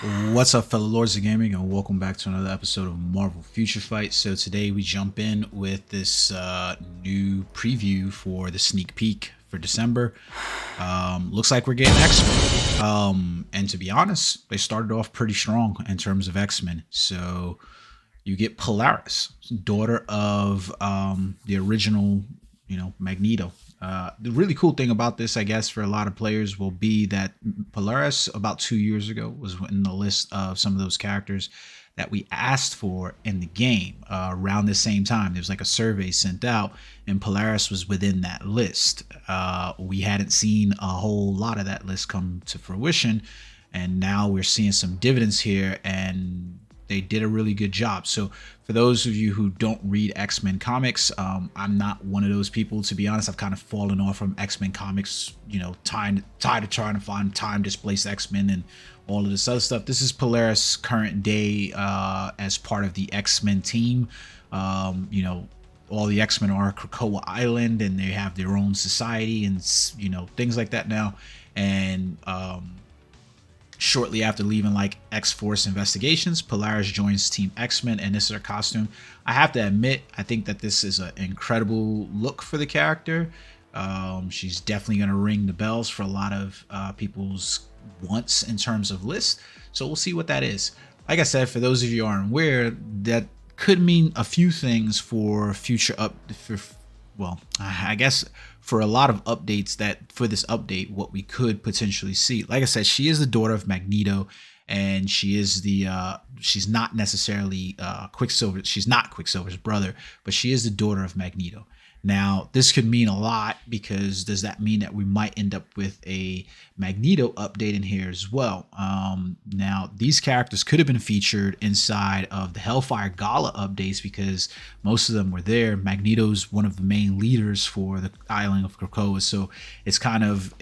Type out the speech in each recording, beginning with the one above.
What's up, fellow lords of gaming, and welcome back to another episode of Marvel Future Fight. So today we jump in with this new preview for the sneak peek for December. Looks like we're getting X-Men, and to be honest, they started off pretty strong in terms of X-Men. So you get Polaris, daughter of the original, Magneto. The really cool thing about this, I guess, for a lot of players will be that Polaris about 2 years ago was in the list of some of those characters that we asked for in the game around the same time. There was like a survey sent out, and Polaris was within that list. We hadn't seen a whole lot of that list come to fruition, and now we're seeing some dividends here, and they did a really good job. So for those of you who don't read X-Men comics, I'm not one of those people, to be honest. I've kind of fallen off from X-Men comics, tired of trying to find time displaced X-Men and all of this other stuff. This is Polaris current day as part of the X-Men team. All the X-Men are Krakoa Island, and they have their own society and things like that now. And shortly after leaving like X-Force Investigations, Polaris joins Team X-Men, and this is her costume. I have to admit, I think that this is an incredible look for the character. She's definitely going to ring the bells for a lot of people's wants in terms of list. So we'll see what that is. Like I said, for those of you who aren't aware, that could mean a few things for future I guess for a lot of updates, that for this update, what we could potentially see. Like I said, she is the daughter of Magneto, and she is she's not necessarily Quicksilver. She's not Quicksilver's brother, but she is the daughter of Magneto. Now, this could mean a lot, because does that mean that we might end up with a Magneto update in here as well? Now, these characters could have been featured inside of the Hellfire Gala updates, because most of them were there. Magneto's one of the main leaders for the island of Krakoa, so it's kind of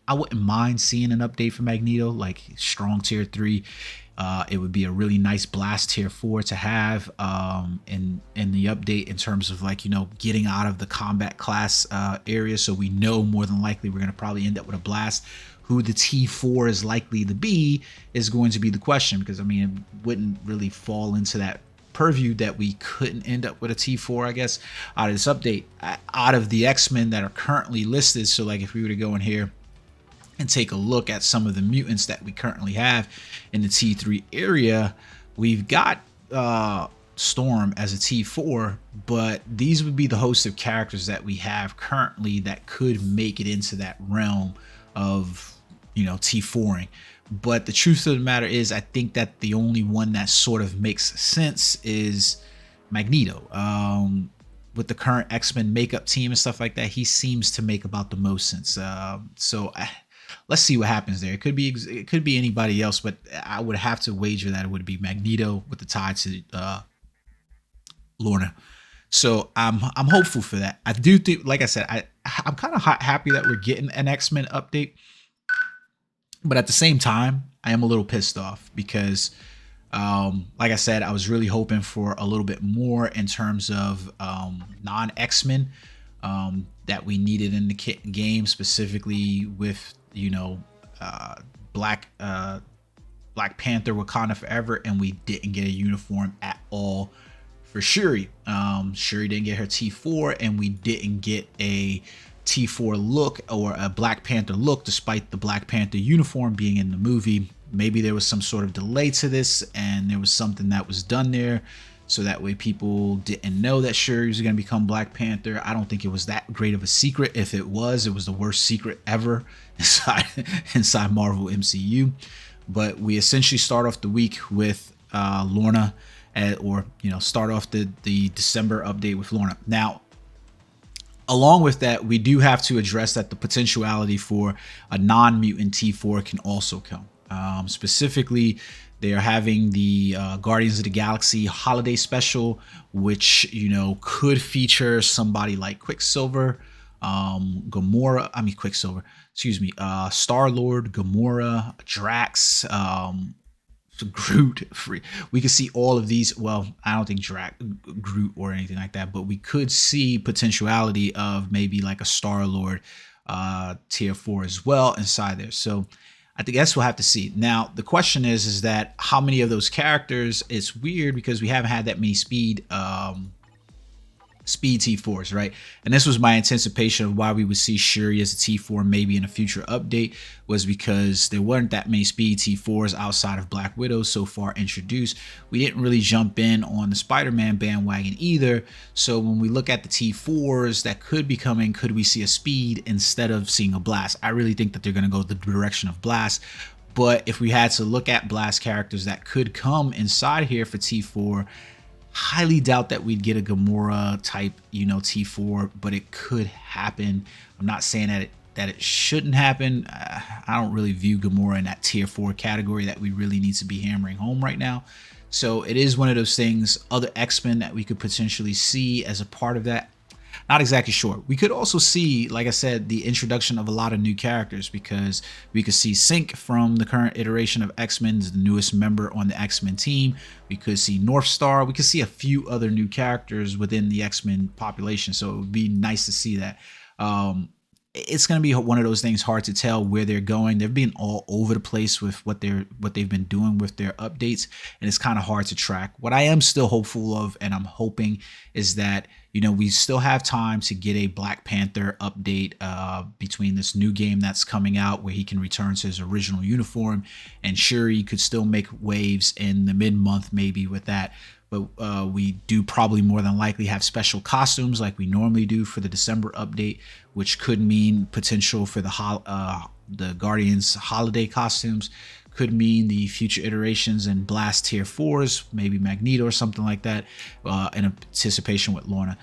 I wouldn't mind seeing an update for Magneto, like strong tier 3. It would be a really nice blast tier 4 to have in the update, in terms of like, getting out of the combat class area. So we know more than likely we're going to probably end up with a blast. Who the T4 is likely to be is going to be the question, because I mean, it wouldn't really fall into that purview that we couldn't end up with a T4, I guess, out of this update, out of the X-Men that are currently listed. So like, if we were to go in here and take a look at some of the mutants that we currently have in the T3 area, we've got Storm as a T4, but these would be the host of characters that we have currently that could make it into that realm of, T4ing. But the truth of the matter is, I think that the only one that sort of makes sense is Magneto. With the current X-Men makeup team and stuff like that, he seems to make about the most sense. Let's see what happens there. It could be anybody else, but I would have to wager that it would be Magneto with the tie to Lorna. So I'm hopeful for that. I do think, like I said, I'm kind of happy that we're getting an X-Men update, but at the same time, I am a little pissed off, because like I said, I was really hoping for a little bit more in terms of non-X-Men that we needed in the game, specifically with Black Panther, Wakanda Forever, and we didn't get a uniform at all for Shuri. Shuri didn't get her T4, and we didn't get a T4 look or a Black Panther look, despite the Black Panther uniform being in the movie. Maybe there was some sort of delay to this, and there was something that was done there, so that way people didn't know that Shuri was going to become Black Panther. I don't think it was that great of a secret. If it was the worst secret ever inside Marvel MCU. But we essentially start off the week with Lorna, start off the December update with Lorna. Now, along with that, we do have to address that the potentiality for a non-mutant T4 can also come. Specifically, they are having the Guardians of the Galaxy holiday special, which could feature somebody like Quicksilver, Star-Lord, Gamora, Drax, Groot. We could see all of these. Well, I don't think Groot or anything like that, but we could see potentiality of maybe like a Star-Lord tier 4 as well inside there. So I guess we'll have to see. Now, the question is that how many of those characters? It's weird because we haven't had that many speed T4s, right? And this was my anticipation of why we would see Shuri as a T4 maybe in a future update, was because there weren't that many speed T4s outside of Black Widow so far introduced. We didn't really jump in on the Spider-Man bandwagon either. So when we look at the T4s that could be coming, could we see a speed instead of seeing a blast? I really think that they're going to go the direction of blast. But if we had to look at blast characters that could come inside here for T4, highly doubt that we'd get a Gamora type, T4, but it could happen. I'm not saying that it shouldn't happen. I don't really view Gamora in that tier 4 category that we really need to be hammering home right now. So it is one of those things. Other X-Men that we could potentially see as a part of that, not exactly sure. We could also see, like I said, the introduction of a lot of new characters, because we could see Sync from the current iteration of X-Men, the newest member on the X-Men team. We could see North Star. We could see a few other new characters within the X-Men population. So it would be nice to see that. It's going to be one of those things, hard to tell where they're going. They've been all over the place with what they've been doing with their updates, and it's kind of hard to track. What I am still hopeful of, and I'm hoping, is that we still have time to get a Black Panther update between this new game that's coming out where he can return to his original uniform, and Shuri could still make waves in the mid-month maybe with that. But we do probably more than likely have special costumes like we normally do for the December update, which could mean potential for the Guardians holiday costumes, could mean the future iterations and Blast tier 4s, maybe Magneto or something like that, in anticipation with Lorna.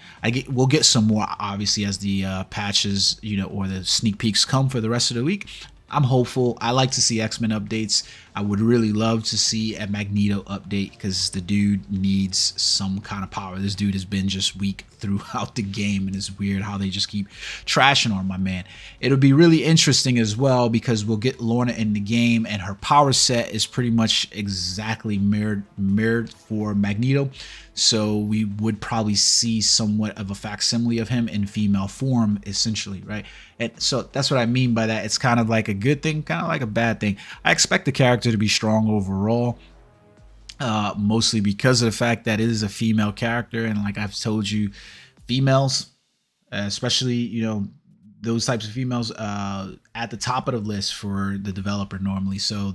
We'll get some more obviously as the patches, or the sneak peeks come for the rest of the week. I'm hopeful. I like to see X-Men updates. I would really love to see a Magneto update because the dude needs some kind of power. This dude has been just weak throughout the game, and it's weird how they just keep trashing on my man. It'll be really interesting as well because we'll get Lorna in the game, and her power set is pretty much exactly mirrored for Magneto. So we would probably see somewhat of a facsimile of him in female form, essentially, right? And so that's what I mean by that. It's kind of like a good thing, kind of like a bad thing. I expect the character to be strong overall, mostly because of the fact that it is a female character. And like I've told you, females, especially, those types of females, at the top of the list for the developer normally. So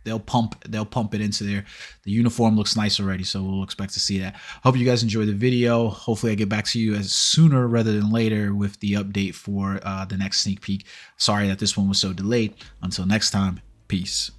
they'll pump it into there. The uniform looks nice already, so we'll expect to see that. Hope you guys enjoy the video. Hopefully I get back to you as sooner rather than later with the update for the next sneak peek. Sorry that this one was so delayed. Until next time, peace.